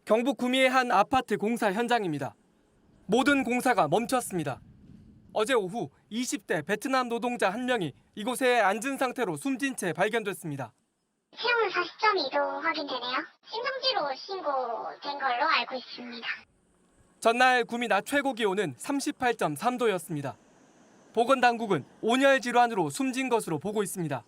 경북 구미의 한 아파트 공사 현장입니다. 모든 공사가 멈췄습니다. 어제 오후 20대 베트남 노동자 한 명이 이곳에 앉은 상태로 숨진 채 발견됐습니다. 체온 40.2도 확인되네요. 심정지로 신고된 걸로 알고 있습니다. 전날 구미 낮 최고 기온은 38.3도였습니다. 보건당국은 온열 질환으로 숨진 것으로 보고 있습니다.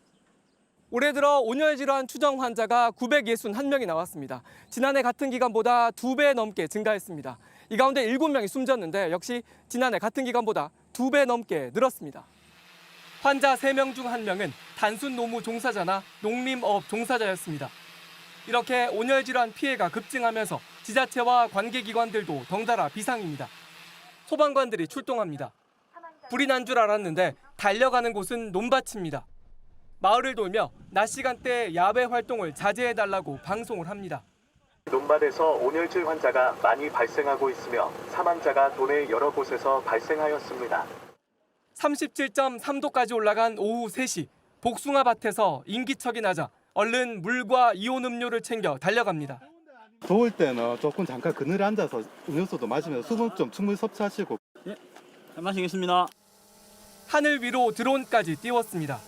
올해 들어 온열 질환 추정 환자가 961명이 나왔습니다. 지난해 같은 기간보다 2배 넘게 증가했습니다. 이 가운데 7명이 숨졌는데 역시 지난해 같은 기간보다 2배 넘게 늘었습니다. 환자 3명 중 1명은 단순 노무 종사자나 농림업 종사자였습니다. 이렇게 온열 질환 피해가 급증하면서 지자체와 관계기관들도 덩달아 비상입니다. 소방관들이 출동합니다. 불이 난 줄 알았는데 달려가는 곳은 논밭입니다. 마을을 돌며 낮 시간대 야외 활동을 자제해달라고 방송을 합니다. 논밭에서 온열질 환자가 많이 발생하고 있으며 사망자가 도내 여러 곳에서 발생하였습니다. 37.3도까지 올라간 오후 3시, 복숭아 밭에서 인기척이 나자 얼른 물과 이온 음료를 챙겨 달려갑니다. 더울 때는 조금 잠깐 그늘에 앉아서 음료수도 마시면서 수분 좀 충분히 섭취하시고. 예, 잘 마시겠습니다. 하늘 위로 드론까지 띄웠습니다.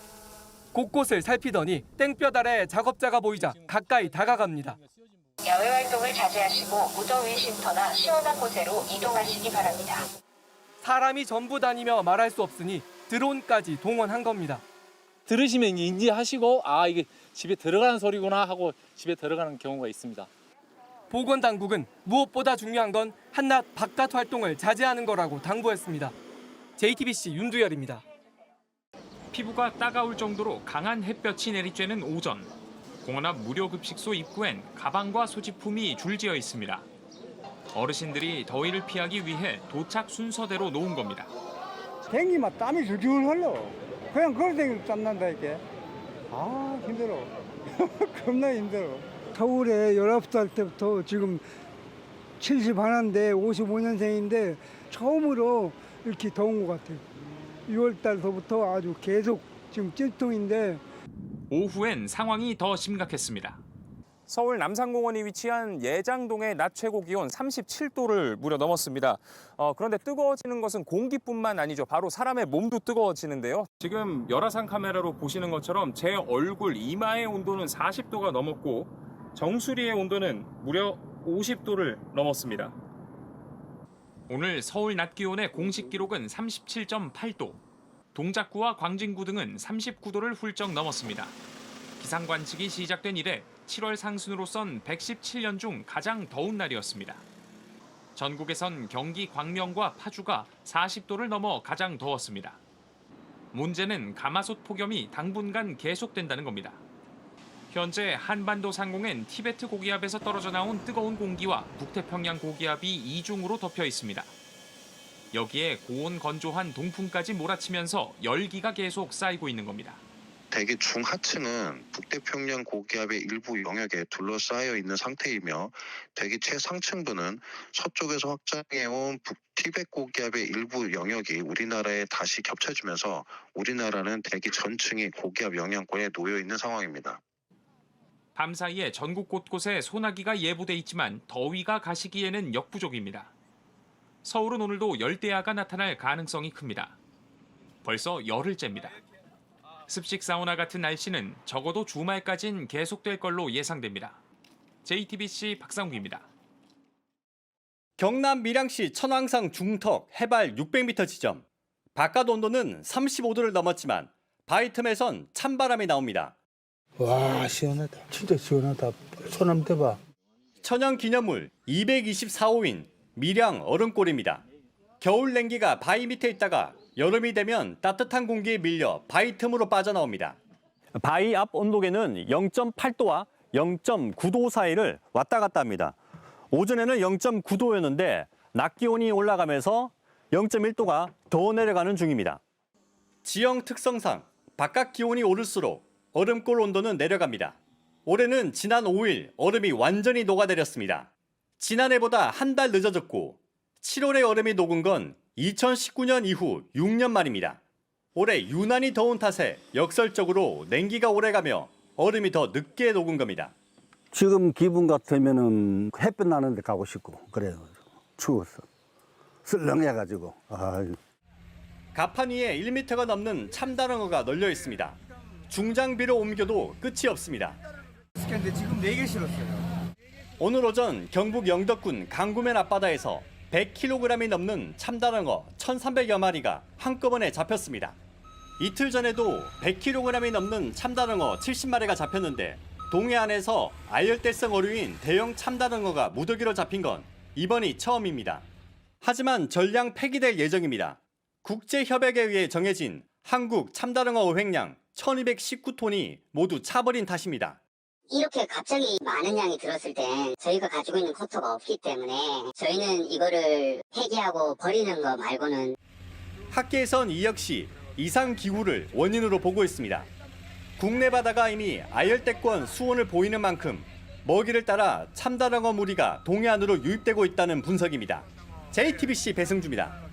곳곳을 살피더니 땡볕 아래 작업자가 보이자 가까이 다가갑니다. 야외 활동을 자제하시고 무더위 쉼터나 시원한 곳으로 이동하시기 바랍니다. 사람이 전부 다니며 말할 수 없으니 드론까지 동원한 겁니다. 들으시면 인지하시고 이게 집에 들어가는 소리구나 하고 집에 들어가는 경우가 있습니다. 보건당국은 무엇보다 중요한 건 한낮 바깥 활동을 자제하는 거라고 당부했습니다. JTBC 윤두열입니다. 피부가 따가울 정도로 강한 햇볕이 내리쬐는 오전. 공원 앞 무료 급식소 입구엔 가방과 소지품이 줄지어 있습니다. 어르신들이 더위를 피하기 위해 도착 순서대로 놓은 겁니다. 댕기면 땀이 줄줄 흘러. 그냥 그런 댕기로 땀난다 이게. 힘들어. 겁나 힘들어. 서울에 19살 때부터 지금 70 하나인데 55년생인데 처음으로 이렇게 더운 것 같아요. 6월 달서부터 아주 계속 지금 찜통인데. 오후엔 상황이 더 심각했습니다. 서울 남산공원이 위치한 예장동의 낮 최고 기온 37도를 무려 넘었습니다. 그런데 뜨거워지는 것은 공기뿐만 아니죠. 바로 사람의 몸도 뜨거워지는데요. 지금 열화상 카메라로 보시는 것처럼 제 얼굴 이마의 온도는 40도가 넘었고 정수리의 온도는 무려 50도를 넘었습니다. 오늘 서울 낮 기온의 공식 기록은 37.8도. 동작구와 광진구 등은 39도를 훌쩍 넘었습니다. 기상 관측이 시작된 이래 7월 상순으로선 117년 중 가장 더운 날이었습니다. 전국에선 경기 광명과 파주가 40도를 넘어 가장 더웠습니다. 문제는 가마솥 폭염이 당분간 계속된다는 겁니다. 현재 한반도 상공엔 티베트 고기압에서 떨어져 나온 뜨거운 공기와 북태평양 고기압이 이중으로 덮여 있습니다. 여기에 고온 건조한 동풍까지 몰아치면서 열기가 계속 쌓이고 있는 겁니다. 대기 중하층은 북태평양 고기압의 일부 영역에 둘러싸여 있는 상태이며 대기 최상층부는 서쪽에서 확장해온 북티벳 고기압의 일부 영역이 우리나라에 다시 겹쳐지면서 우리나라는 대기 전층이 고기압 영향권에 놓여 있는 상황입니다. 밤사이에 전국 곳곳에 소나기가 예보돼 있지만 더위가 가시기에는 역부족입니다. 서울은 오늘도 열대야가 나타날 가능성이 큽니다. 벌써 열흘째입니다. 습식 사우나 같은 날씨는 적어도 주말까진 계속될 걸로 예상됩니다. JTBC 박상욱입니다. 경남 밀양시 천왕산 중턱 해발 600m 지점. 바깥 온도는 35도를 넘었지만 바위 틈에선 찬바람이 나옵니다. 와 시원하다. 진짜 시원하다. 손 한번 대봐. 천연기념물 224호인 밀양 얼음골입니다. 겨울 냉기가 바위 밑에 있다가 여름이 되면 따뜻한 공기에 밀려 바위 틈으로 빠져나옵니다. 바위 앞 온도계는 0.8도와 0.9도 사이를 왔다 갔다 합니다. 오전에는 0.9도였는데 낮 기온이 올라가면서 0.1도가 더 내려가는 중입니다. 지형 특성상 바깥 기온이 오를수록 얼음골 온도는 내려갑니다. 올해는 지난 5일 얼음이 완전히 녹아내렸습니다. 지난해보다 한 달 늦어졌고 7월에 얼음이 녹은 건 2019년 이후 6년 만입니다. 올해 유난히 더운 탓에 역설적으로 냉기가 오래가며 얼음이 더 늦게 녹은 겁니다. 지금 기분 같으면은 햇볕 나는 데 가고 싶고 그래요. 추워서 쓸렁해가지고. 가판 위에 1m가 넘는 참다랑어가 널려 있습니다. 중장비로 옮겨도 끝이 없습니다. 근데 지금 4개 실었어요. 오늘 오전 경북 영덕군 강구면 앞바다에서 100kg이 넘는 참다랑어 1,300여 마리가 한꺼번에 잡혔습니다. 이틀 전에도 100kg이 넘는 참다랑어 70마리가 잡혔는데 동해안에서 아열대성 어류인 대형 참다랑어가 무더기로 잡힌 건 이번이 처음입니다. 하지만 전량 폐기될 예정입니다. 국제협약에 의해 정해진 한국 참다랑어 어획량 1219톤이 모두 차버린 탓입니다. 이렇게 갑자기 많은 양이 들었을 때 저희가 가지고 있는 코터가 없기 때문에 저희는 이거를 폐기하고 버리는 거 말고는. 학계에선 이 역시 이상기후를 원인으로 보고 있습니다. 국내 바다가 이미 아열대권 수온을 보이는 만큼 먹이를 따라 참다랑어 무리가 동해안으로 유입되고 있다는 분석입니다. JTBC 배승주입니다.